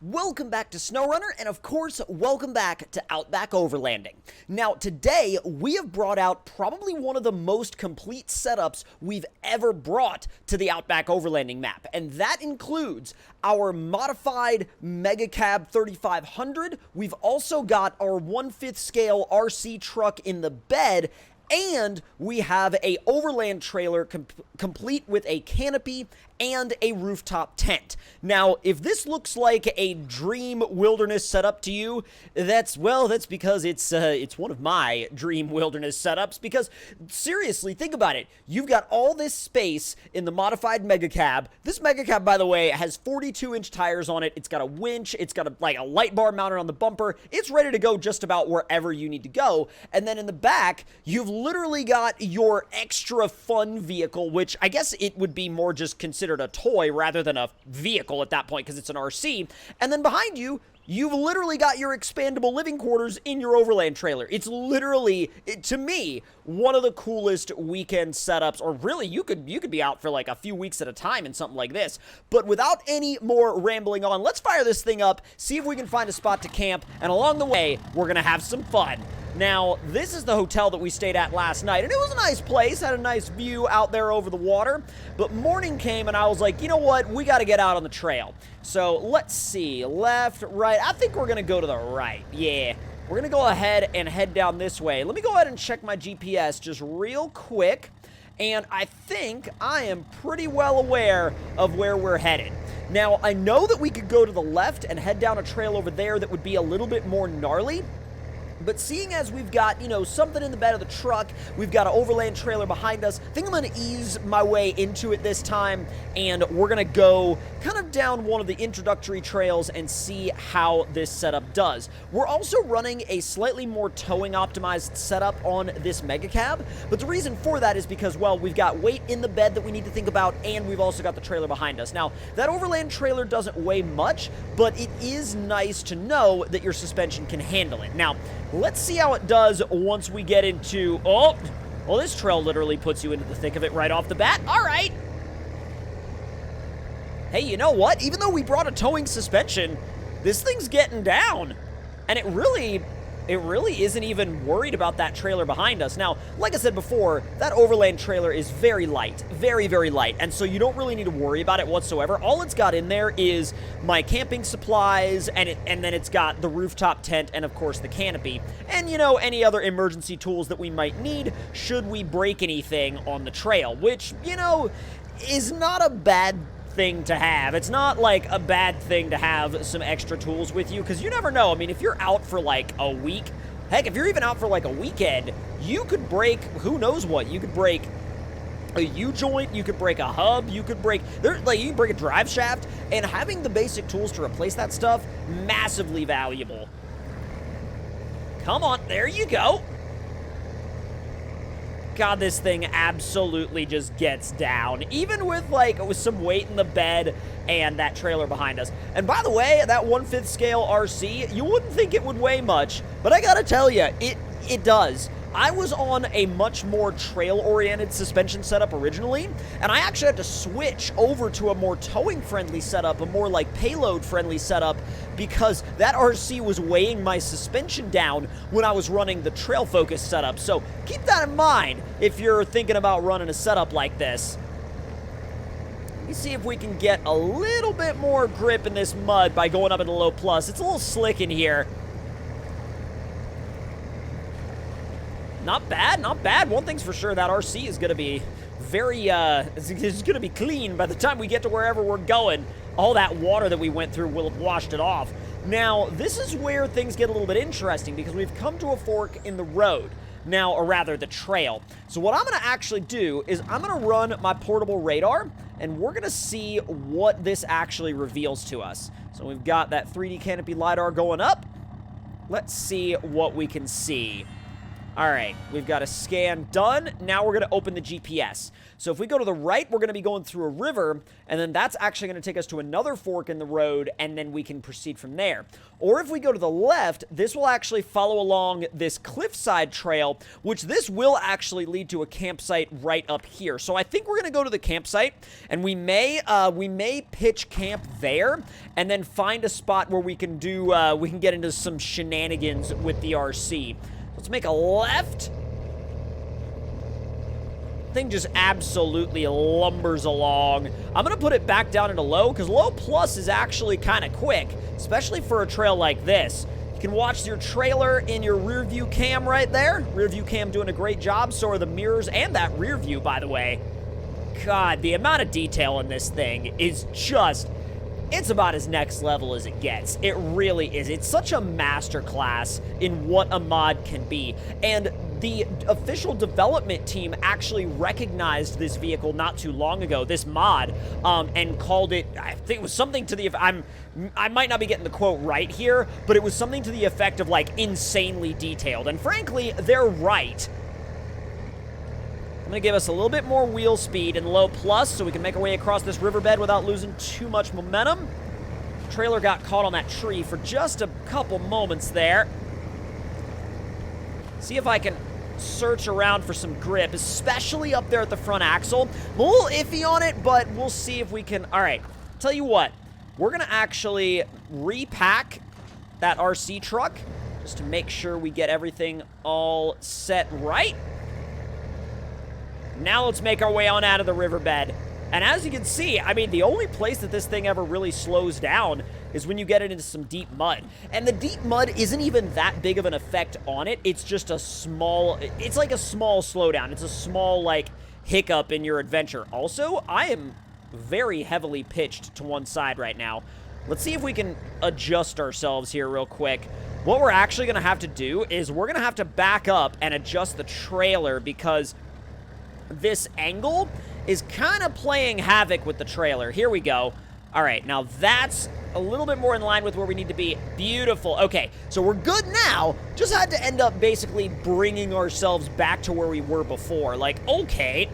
Welcome back to SnowRunner, and of course, welcome back to Outback Overlanding. Now, today, we have brought out probably one of the most complete setups we've ever brought to the Outback Overlanding map, and that includes our modified Mega Cab 3500. We've also got our 1/5 scale RC truck in the bed, and we have a overland trailer complete with a canopy and a rooftop tent. Now, if this looks like a dream wilderness setup to you, that's because it's one of my dream wilderness setups. Because seriously, think about it. You've got all this space in the modified Mega Cab. This Mega Cab, by the way, has 42-inch tires on it. It's got a winch. It's got a light bar mounted on the bumper. It's ready to go just about wherever you need to go. And then in the back, you've literally got your extra fun vehicle, which I guess it would be more just considered a toy rather than a vehicle at that point because it's an RC. And then behind you, you've literally got your expandable living quarters in your overland trailer. It's literally, to me, one of the coolest weekend setups, or really, you could be out for like a few weeks at a time in something like this. But without any more rambling on, let's fire this thing up, see if we can find a spot to camp, and along the way, we're gonna have some fun. Now, this is the hotel that we stayed at last night, and it was a nice place, had a nice view out there over the water, but morning came and I was like, you know what, we gotta get out on the trail. So, let's see, left, right, I think we're gonna go to the right, yeah. We're gonna go ahead and head down this way. Let me go ahead and check my GPS just real quick, and I think I am pretty well aware of where we're headed. Now, I know that we could go to the left and head down a trail over there that would be a little bit more gnarly. But seeing as we've got, something in the bed of the truck, we've got an overland trailer behind us, I think I'm going to ease my way into it this time, and we're going to go kind of down one of the introductory trails and see how this setup does. We're also running a slightly more towing optimized setup on this Mega Cab, but the reason for that is because, well, we've got weight in the bed that we need to think about, and we've also got the trailer behind us. Now, that overland trailer doesn't weigh much, but it is nice to know that your suspension can handle it. Now, let's see how it does once we get into... Oh, well, this trail literally puts you into the thick of it right off the bat. All right. Hey, you know what? Even though we brought a towing suspension, this thing's getting down. And it really isn't even worried about that trailer behind us. Now, like I said before, that overland trailer is very light. Very, very light. And so you don't really need to worry about it whatsoever. All it's got in there is my camping supplies, and then it's got the rooftop tent and, of course, the canopy. And, any other emergency tools that we might need should we break anything on the trail, which, is not a bad thing to have. It's not like a bad thing to have some extra tools with you, because you never know. I mean, if you're out for like a week, heck, if you're even out for like a weekend, you could break who knows what. You could break a U-joint, you could break a hub, you could break a drive shaft, and having the basic tools to replace that stuff, massively valuable. Come on, there you go. God, this thing absolutely just gets down, even with some weight in the bed and that trailer behind us. And by the way, that 1/5 scale RC, you wouldn't think it would weigh much, but I gotta tell you, it does. I was on a much more trail-oriented suspension setup originally, and I actually had to switch over to a more towing-friendly setup, a more payload-friendly setup, because that RC was weighing my suspension down when I was running the trail-focused setup. So keep that in mind if you're thinking about running a setup like this. Let me see if we can get a little bit more grip in this mud by going up into low plus. It's a little slick in here. Not bad, not bad. One thing's for sure, that RC is going to be very, it's going to be clean by the time we get to wherever we're going. All that water that we went through will have washed it off. Now, this is where things get a little bit interesting, because we've come to a fork in the road. Now, or rather, the trail. So what I'm going to actually do is I'm going to run my portable radar, and we're going to see what this actually reveals to us. So we've got that 3D canopy LiDAR going up. Let's see what we can see. All right, we've got a scan done. Now we're going to open the GPS. So if we go to the right, we're going to be going through a river, and then that's actually going to take us to another fork in the road, and then we can proceed from there. Or if we go to the left, this will actually follow along this cliffside trail, which this will actually lead to a campsite right up here. So I think we're going to go to the campsite, and we may pitch camp there, and then find a spot where we can get into some shenanigans with the RC. Let's make a left. Thing just absolutely lumbers along. I'm going to put it back down into low, because low plus is actually kind of quick, especially for a trail like this. You can watch your trailer in your rear view cam right there. Rear view cam doing a great job. So are the mirrors and that rear view, by the way. God, the amount of detail in this thing is just... It's about as next level as it gets. It really is. It's such a masterclass in what a mod can be. And the official development team actually recognized this vehicle not too long ago, this mod, and called it, I think it was something to the, I might not be getting the quote right here, but it was something to the effect of like insanely detailed. And frankly, they're right. I'm going to give us a little bit more wheel speed and low plus so we can make our way across this riverbed without losing too much momentum. Trailer got caught on that tree for just a couple moments there. See if I can search around for some grip, especially up there at the front axle. I'm a little iffy on it, but we'll see if we can... All right, tell you what. We're going to actually repack that RC truck just to make sure we get everything all set right. Now let's make our way on out of the riverbed. And as you can see, I mean, the only place that this thing ever really slows down is when you get it into some deep mud. And the deep mud isn't even that big of an effect on it. It's just a small, it's like a small slowdown. It's a small, like, hiccup in your adventure. Also, I am very heavily pitched to one side right now. Let's see if we can adjust ourselves here real quick. What we're actually going to have to do is we're going to have to back up and adjust the trailer because this angle is kind of playing havoc with the trailer. Here we go. All right, now that's a little bit more in line with where we need to be. Beautiful. Okay, so we're good now. Just had to end up basically bringing ourselves back to where we were before. Like, okay.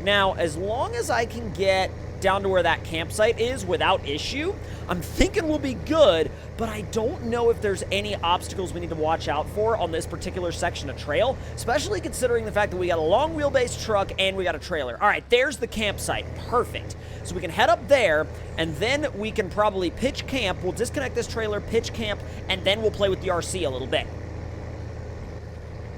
Now, as long as I can get down to where that campsite is without issue, I'm thinking we'll be good, but I don't know if there's any obstacles we need to watch out for on this particular section of trail, especially considering the fact that we got a long wheelbase truck and we got a trailer. All right, there's the campsite. Perfect. So we can head up there, and then we can probably pitch camp. We'll disconnect this trailer, pitch camp, and then we'll play with the RC a little bit.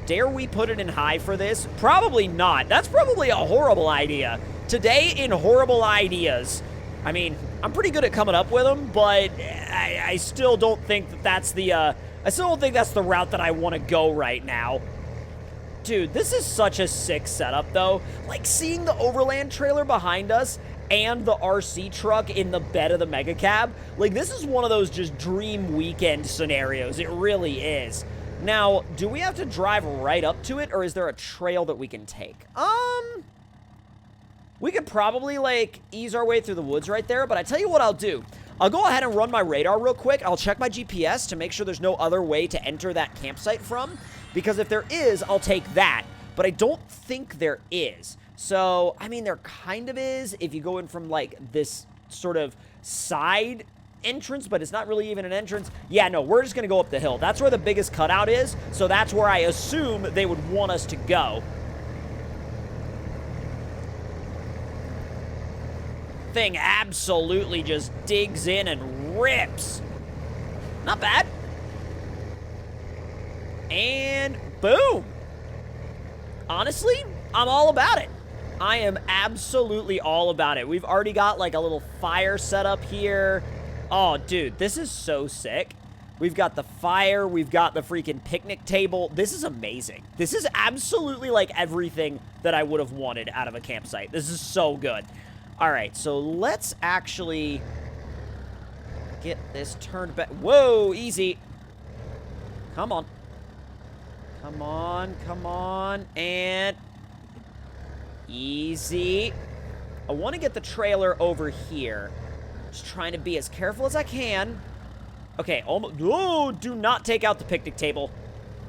Dare we put it in high for this? Probably not. That's probably a horrible idea. Today in horrible ideas. I mean, I'm pretty good at coming up with them, but I still don't think that that's the, I still don't think that's the route that I want to go right now. Dude, this is such a sick setup, though. Like, seeing the Overland trailer behind us and the RC truck in the bed of the mega cab, like, this is one of those just dream weekend scenarios. It really is. Now, do we have to drive right up to it, or is there a trail that we can take? We could probably, like, ease our way through the woods right there, but I tell you what I'll do. I'll go ahead and run my radar real quick. I'll check my GPS to make sure there's no other way to enter that campsite from, because if there is, I'll take that, but I don't think there is. So, I mean, there kind of is if you go in from, like, this sort of side entrance, but it's not really even an entrance. Yeah, no, we're just going to go up the hill. That's where the biggest cutout is, so that's where I assume they would want us to go. Thing absolutely just digs in and rips. Not bad. And boom. Honestly, I'm all about it. I am absolutely all about it. We've already got like a little fire set up here. Oh, dude, this is so sick. We've got the fire. We've got the freaking picnic table. This is amazing. This is absolutely like everything that I would have wanted out of a campsite. This is so good. All right, so let's actually get this turned back. Whoa, easy. Come on. Come on, come on, and easy. I want to get the trailer over here. Just trying to be as careful as I can. Okay, almost. Oh, do not take out the picnic table.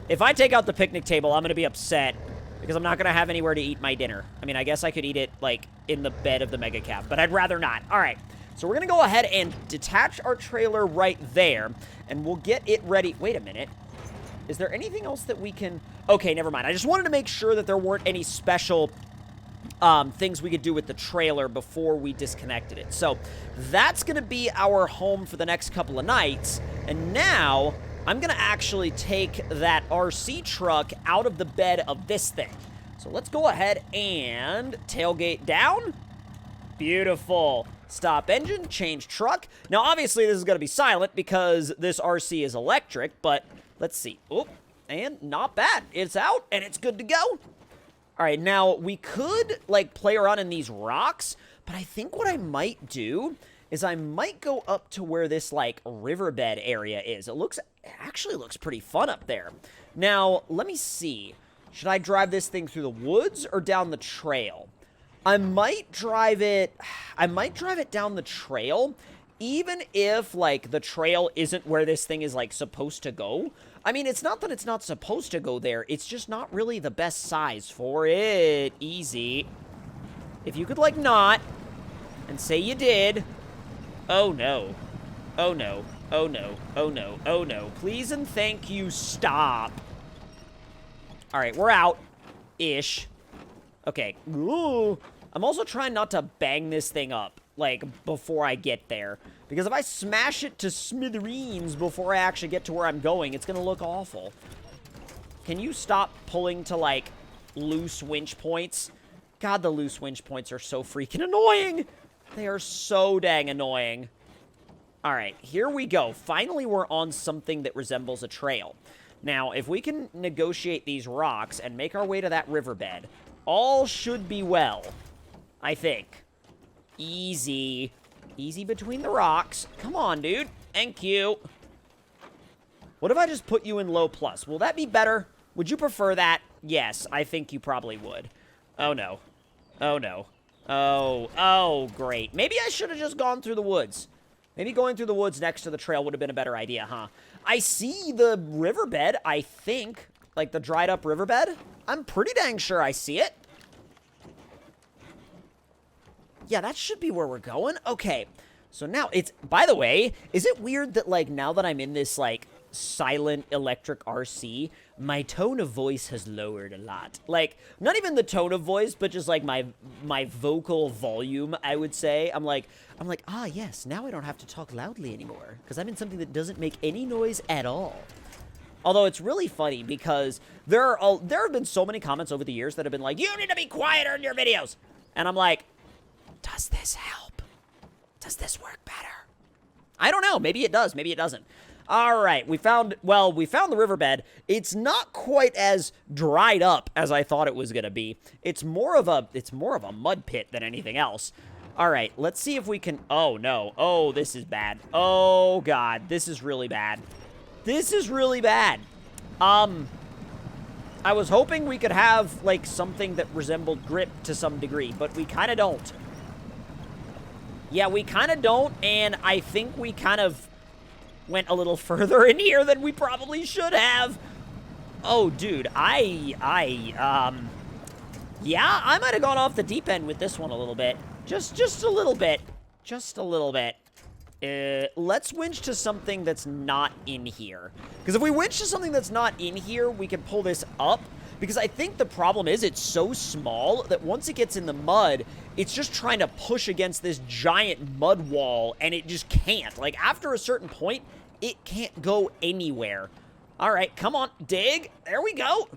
If I take out the picnic table, I'm going to be upset because I'm not going to have anywhere to eat my dinner. I mean, I guess I could eat it, like, in the bed of the mega cab, but I'd rather not. All right, so we're going to go ahead and detach our trailer right there, and we'll get it ready. Wait a minute. Is there anything else that we can... Okay, never mind. I just wanted to make sure that there weren't any special things we could do with the trailer before we disconnected it. So that's going to be our home for the next couple of nights, and now... I'm going to actually take that RC truck out of the bed of this thing. So let's go ahead and tailgate down. Beautiful. Stop engine, change truck. Now, obviously, this is going to be silent because this RC is electric, but let's see. Oh, and not bad. It's out, and it's good to go. All right, now, we could, like, play around in these rocks, but I think what I might do is I might go up to where this, like, riverbed area is. It actually looks pretty fun up there. Now, let me see. Should I drive this thing through the woods or down the trail? I might drive it down the trail, even if, like, the trail isn't where this thing is, like, supposed to go. I mean, it's not that it's not supposed to go there. It's just not really the best size for it. Easy. If you could, like, not, and say you did... Oh, no. Oh, no. Oh, no. Oh, no. Oh, no. Please and thank you, stop. All right, we're out. Ish. Okay. Ooh. I'm also trying not to bang this thing up, like, before I get there. Because if I smash it to smithereens before I actually get to where I'm going, it's going to look awful. Can you stop pulling to, like, loose winch points? God, the loose winch points are so freaking annoying. They are so dang annoying. All right, here we go. Finally, we're on something that resembles a trail. Now, if we can negotiate these rocks and make our way to that riverbed, all should be well, I think. Easy. Easy between the rocks. Come on, dude. Thank you. What if I just put you in low plus? Will that be better? Would you prefer that? Yes, I think you probably would. Oh, no. Oh, no. Oh, great. Maybe I should have just gone through the woods. Maybe going through the woods next to the trail would have been a better idea, huh? I see the riverbed, I think. Like the dried up riverbed. I'm pretty dang sure I see it. Yeah, that should be where we're going. Okay. So now it's, by the way, is it weird that, like, now that I'm in this, like, silent electric RC, my tone of voice has lowered a lot. Like, not even the tone of voice, but just, like, my vocal volume, I would say. I'm like, ah, yes, now I don't have to talk loudly anymore, because I'm in something that doesn't make any noise at all. Although it's really funny, because there have been so many comments over the years that have been like, you need to be quieter in your videos! And I'm like, does this help? Does this work better? I don't know. Maybe it does. Maybe it doesn't. All right, we found the riverbed. It's not quite as dried up as I thought it was going to be. It's more of a mud pit than anything else. All right, let's see if we can... Oh, no. Oh, this is bad. Oh, God. This is really bad. This is really bad. I was hoping we could have, like, something that resembled grip to some degree, but we kind of don't. Yeah, we kind of don't, and I think we kind of went a little further in here than we probably should have. Oh, dude, yeah, I might have gone off the deep end with this one a little bit. Just a little bit. Just a little bit. Let's winch to something that's not in here. Because if we winch to something that's not in here, we can pull this up. Because I think the problem is it's so small that once it gets in the mud, it's just trying to push against this giant mud wall, and it just can't. Like, after a certain point, it can't go anywhere. All right, come on, dig. There we go.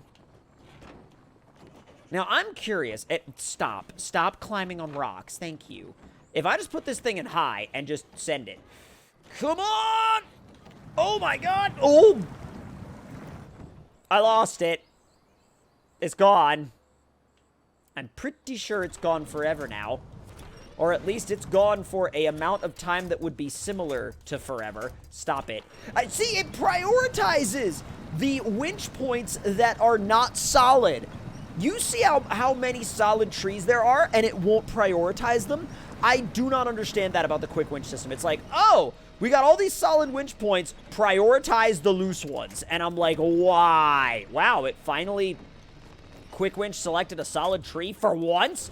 Now, I'm curious. Stop climbing on rocks. Thank you. If I just put this thing in high and just send it. Come on! Oh, my God. Oh! I lost it. It's gone. I'm pretty sure it's gone forever now. Or at least it's gone for a amount of time that would be similar to forever. Stop it. See, it prioritizes the winch points that are not solid. You see how many solid trees there are, and it won't prioritize them? I do not understand that about the quick winch system. It's like, oh, We got all these solid winch points. Prioritize the loose ones. And I'm like, why? Wow, it finally... Quick winch selected a solid tree for once?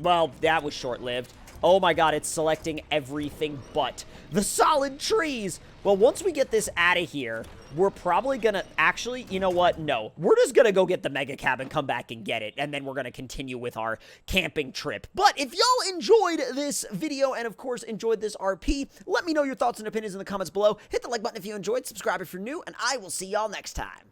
Well, that was short-lived. Oh my god, it's selecting everything but the solid trees. Well, once we get this out of here, we're probably gonna actually, you know what? No, we're just gonna go get the mega cab and come back and get it, and then we're gonna continue with our camping trip. But if y'all enjoyed this video and, of course, enjoyed this RP, let me know your thoughts and opinions in the comments below. Hit the like button if you enjoyed, subscribe if you're new, and I will see y'all next time.